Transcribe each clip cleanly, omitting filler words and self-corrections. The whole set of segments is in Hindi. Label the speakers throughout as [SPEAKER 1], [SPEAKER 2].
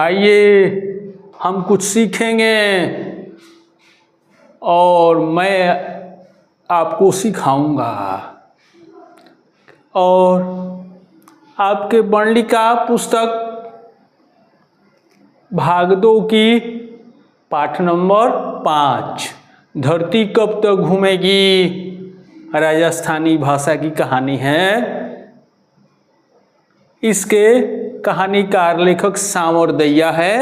[SPEAKER 1] आइए हम कुछ सीखेंगे और मैं आपको सिखाऊंगा। और आपके वर्णिका पुस्तक भाग 2 की पाठ नंबर 5 धरती कब तक घूमेगी, राजस्थानी भाषा की कहानी है। इसके कहानीकार लेखक सांवर दैया है,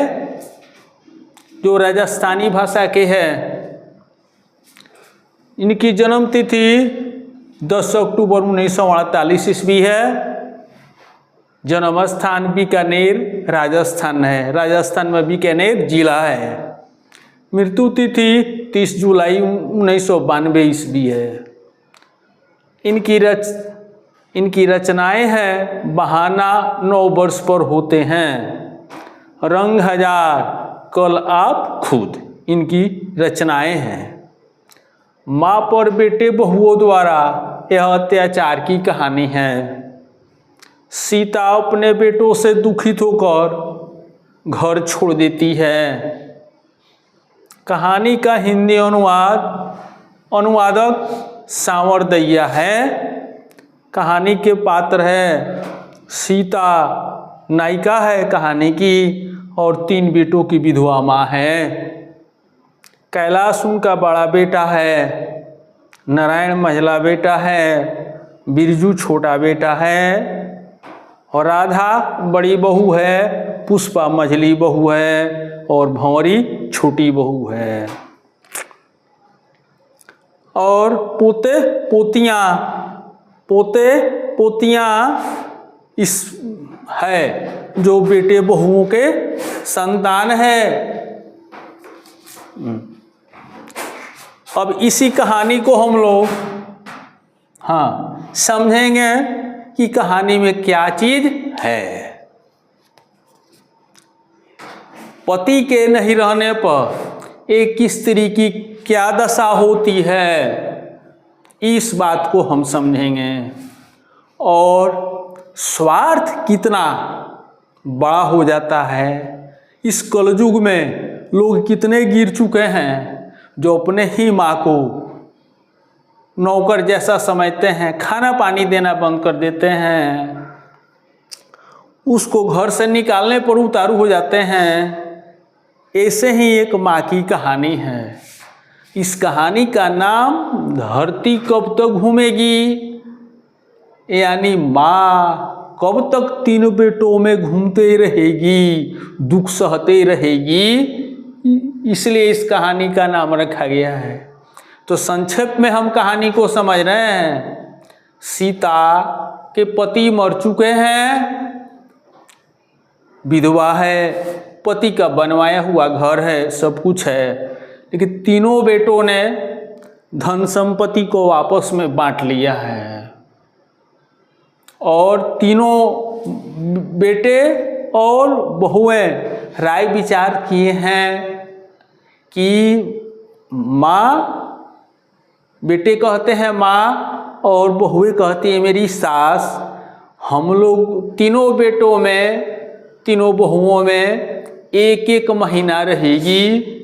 [SPEAKER 1] जो राजस्थानी भाषा के हैं। इनकी जन्म तिथि 10 अक्टूबर 1948 ईस्वी है। जन्म स्थान बीकानेर राजस्थान है, राजस्थान में बीकानेर जिला है। मृत्यु तिथि 30 जुलाई 1992 ईस्वी है। इनकी रचनाएं हैं बहाना 9 वर्ष पर होते हैं, रंग हजार, कल आप खुद, इनकी रचनाएं हैं। माँ पर बेटे बहुओं द्वारा यह अत्याचार की कहानी है। सीता अपने बेटों से दुखित होकर घर छोड़ देती है। कहानी का हिंदी अनुवादक सांवर दैया है। कहानी के पात्र है सीता, नायिका है कहानी की, और 3 बेटों की विधवा माँ है। कैलाश उनका बड़ा बेटा है, नारायण मझला बेटा है, बिरजू छोटा बेटा है, और राधा बड़ी बहू है, पुष्पा मझली बहू है, और भंवरी छोटी बहू है। और पोते पोतियाँ इस है जो बेटे बहुओं के संतान है। अब इसी कहानी को हम लोग समझेंगे कि कहानी में क्या चीज है। पति के नहीं रहने पर एक स्त्री की क्या दशा होती है, इस बात को हम समझेंगे। और स्वार्थ कितना बड़ा हो जाता है, इस कलयुग में लोग कितने गिर चुके हैं जो अपने ही माँ को नौकर जैसा समझते हैं, खाना पानी देना बंद कर देते हैं, उसको घर से निकालने पर उतारू हो जाते हैं। ऐसे ही एक माँ की कहानी है। इस कहानी का नाम धरती कब तक घूमेगी, यानी माँ कब तक 3 बेटों में घूमते रहेगी, दुख सहते रहेगी, इसलिए इस कहानी का नाम रखा गया है। तो संक्षेप में हम कहानी को समझ रहे हैं। सीता के पति मर चुके हैं, विधवा है, पति का बनवाया हुआ घर है, सब कुछ है, लेकिन 3 बेटों ने धन संपत्ति को आपस में बांट लिया है। और 3 बेटे और बहुएं राय विचार किए हैं कि माँ, बेटे कहते हैं माँ और बहुएं कहती है मेरी सास, हम लोग 3 बेटों में 3 बहुओं में 1-1 महीना रहेगी,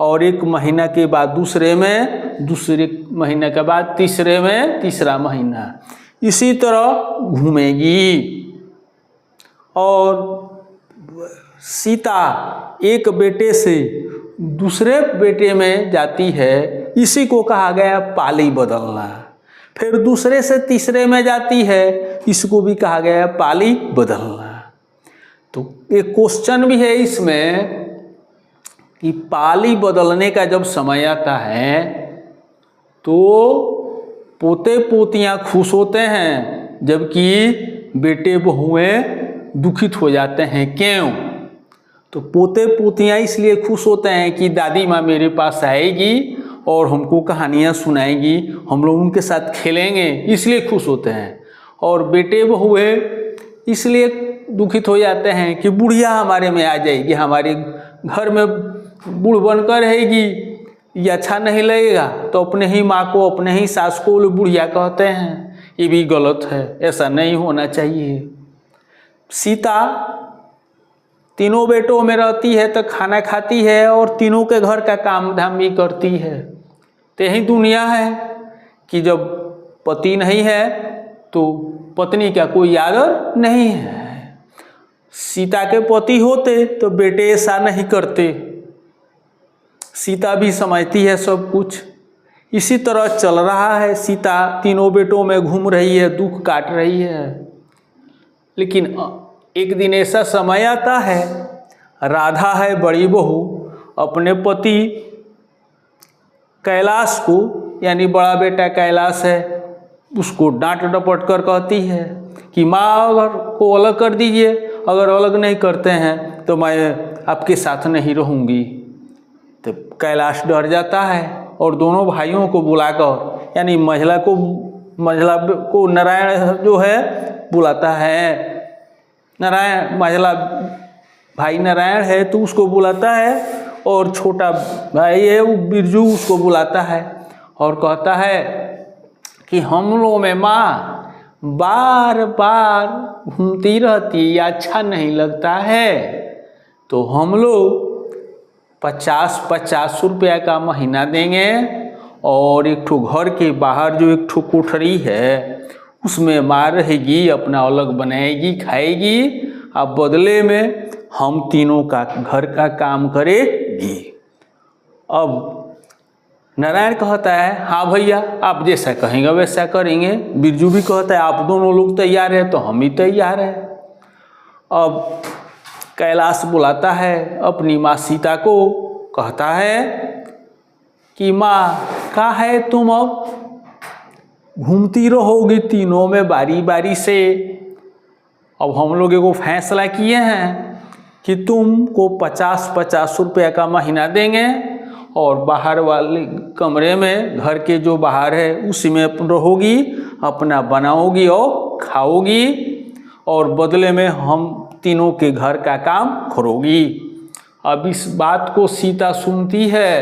[SPEAKER 1] और 1 महीना के बाद दूसरे महीने के बाद तीसरे में तीसरा महीना, इसी तरह घूमेगी। और सीता एक बेटे से दूसरे बेटे में जाती है, इसी को कहा गया पाली बदलना। फिर दूसरे से तीसरे में जाती है, इसको भी कहा गया पाली बदलना। तो एक क्वेश्चन भी है इसमें कि पाली बदलने का जब समय आता है तो पोते पोतियाँ खुश होते हैं, जबकि बेटे बहुएं दुखित हो जाते हैं। क्यों? तो पोते पोतियाँ इसलिए खुश होते हैं कि दादी माँ मेरे पास आएगी और हमको कहानियाँ सुनाएगी, हम लोग उनके साथ खेलेंगे, इसलिए खुश होते हैं। और बेटे बहुएं इसलिए दुखित हो जाते हैं कि बुढ़िया हमारे में आ जाएगी, हमारे घर में बूढ़ बनकर रहेगी, ये अच्छा नहीं लगेगा, तो अपने ही माँ को, अपने ही सास को लोग बुढ़िया कहते हैं। ये भी गलत है, ऐसा नहीं होना चाहिए। सीता तीनों बेटों में रहती है तो खाना खाती है और तीनों के घर का काम धाम भी करती है। तो यही दुनिया है कि जब पति नहीं है तो पत्नी का कोई आदर नहीं है। सीता के पति होते तो बेटे ऐसा नहीं करते। सीता भी समझती है सब कुछ। इसी तरह चल रहा है। सीता तीनों बेटों में घूम रही है, दुख काट रही है। लेकिन एक दिन ऐसा समय आता है, राधा है बड़ी बहू, अपने पति कैलाश को, यानी बड़ा बेटा कैलाश है, उसको डांट डपट कर कहती है कि माँ अगर को अलग कर दीजिए, अगर अलग नहीं करते हैं तो मैं आपके साथ नहीं रहूँगी। तो कैलाश डर जाता है और दोनों भाइयों को बुलाकर, यानी महिला को नारायण जो है बुलाता है। नारायण महिला भाई नारायण है तो उसको बुलाता है और छोटा भाई है वो बिरजू उसको बुलाता है और कहता है कि हम लोगों में माँ बार बार घूमती रहती, अच्छा नहीं लगता है, तो हम लोग 50-50 रुपया का महीना देंगे और एक ठो घर के बाहर जो एक ठो कोठरी है उसमें माँ रहेगी, अपना अलग बनाएगी, खाएगी, अब बदले में हम तीनों का घर का काम करेगी। अब नारायण कहता है हाँ भैया आप जैसा कहेंगे वैसा करेंगे। बिरजू भी कहता है आप दोनों लोग तैयार हैं तो हम भी तैयार हैं। अब कैलाश बुलाता है अपनी माँ सीता को, कहता है कि माँ क्या है तुम अब घूमती रहोगी तीनों में बारी बारी से। अब हम लोग एगो फैसला किए हैं कि तुमको 50-50 रुपया का महीना देंगे और बाहर वाले कमरे में, घर के जो बाहर है उसी में रहोगी, अपना बनाओगी और खाओगी और बदले में हम तीनों के घर का काम करोगी। अब इस बात को सीता सुनती है,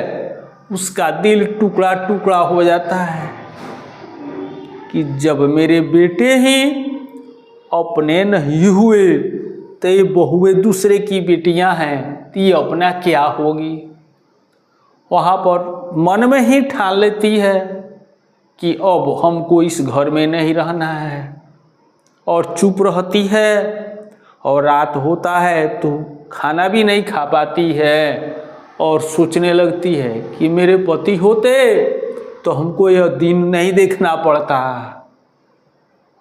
[SPEAKER 1] उसका दिल टुकड़ा टुकड़ा हो जाता है कि जब मेरे बेटे ही अपने नहीं हुए तो ये बहुएं दूसरे की बेटियां हैं तो ये अपना क्या होगी। वहाँ पर मन में ही ठान लेती है कि अब हमको इस घर में नहीं रहना है और चुप रहती है। और रात होता है तो खाना भी नहीं खा पाती है और सोचने लगती है कि मेरे पति होते तो हमको यह दिन नहीं देखना पड़ता।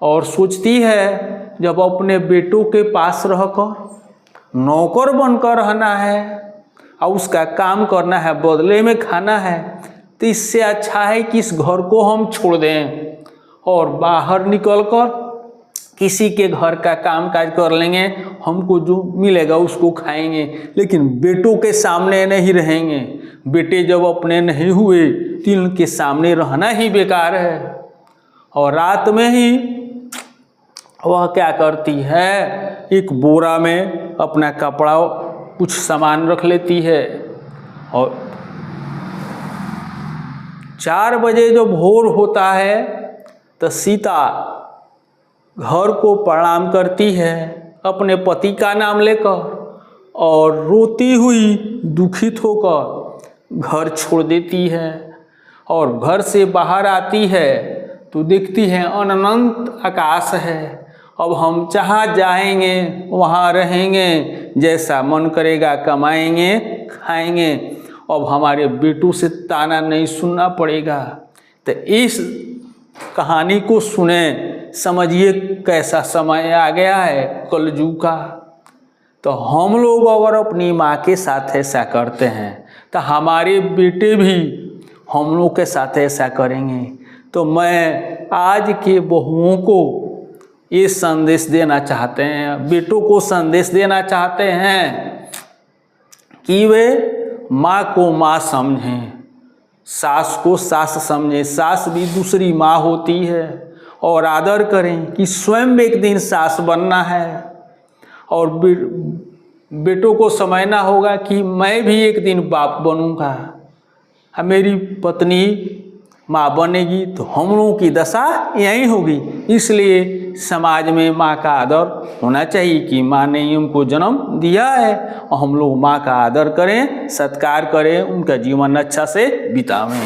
[SPEAKER 1] और सोचती है जब अपने बेटों के पास रहकर नौकर बनकर रहना है और उसका काम करना है, बदले में खाना है, तो इससे अच्छा है कि इस घर को हम छोड़ दें और बाहर निकलकर किसी के घर का काम काज कर लेंगे, हमको जो मिलेगा उसको खाएंगे, लेकिन बेटों के सामने नहीं रहेंगे। बेटे जब अपने नहीं हुए तो इनके सामने रहना ही बेकार है। और रात में ही वह क्या करती है, एक बोरा में अपना कपड़ा कुछ सामान रख लेती है और 4 बजे जब भोर होता है तो सीता घर को प्रणाम करती है अपने पति का नाम लेकर और रोती हुई दुखित होकर घर छोड़ देती है। और घर से बाहर आती है तो देखती है अनंत आकाश है। अब हम जहाँ जाएंगे वहाँ रहेंगे, जैसा मन करेगा कमाएंगे खाएंगे, अब हमारे बेटों से ताना नहीं सुनना पड़ेगा। तो इस कहानी को सुने, समझिए कैसा समय आ गया है कलयुग का। तो हम लोग अगर अपनी माँ के साथ ऐसा करते हैं तो हमारे बेटे भी हम लोग के साथ ऐसा करेंगे। तो मैं आज के बहुओं को ये संदेश देना चाहते हैं, बेटों को संदेश देना चाहते हैं कि वे माँ को माँ समझें, सास को सास समझें। सास भी दूसरी माँ होती है और आदर करें कि स्वयं एक दिन सास बनना है। और बेटों को समझना होगा कि मैं भी एक दिन बाप बनूंगा, मेरी पत्नी माँ बनेगी तो हम लोगों की दशा यही होगी। इसलिए समाज में माँ का आदर होना चाहिए कि माँ ने ही हमको जन्म दिया है और हम लोग माँ का आदर करें, सत्कार करें, उनका जीवन अच्छा से बितावें।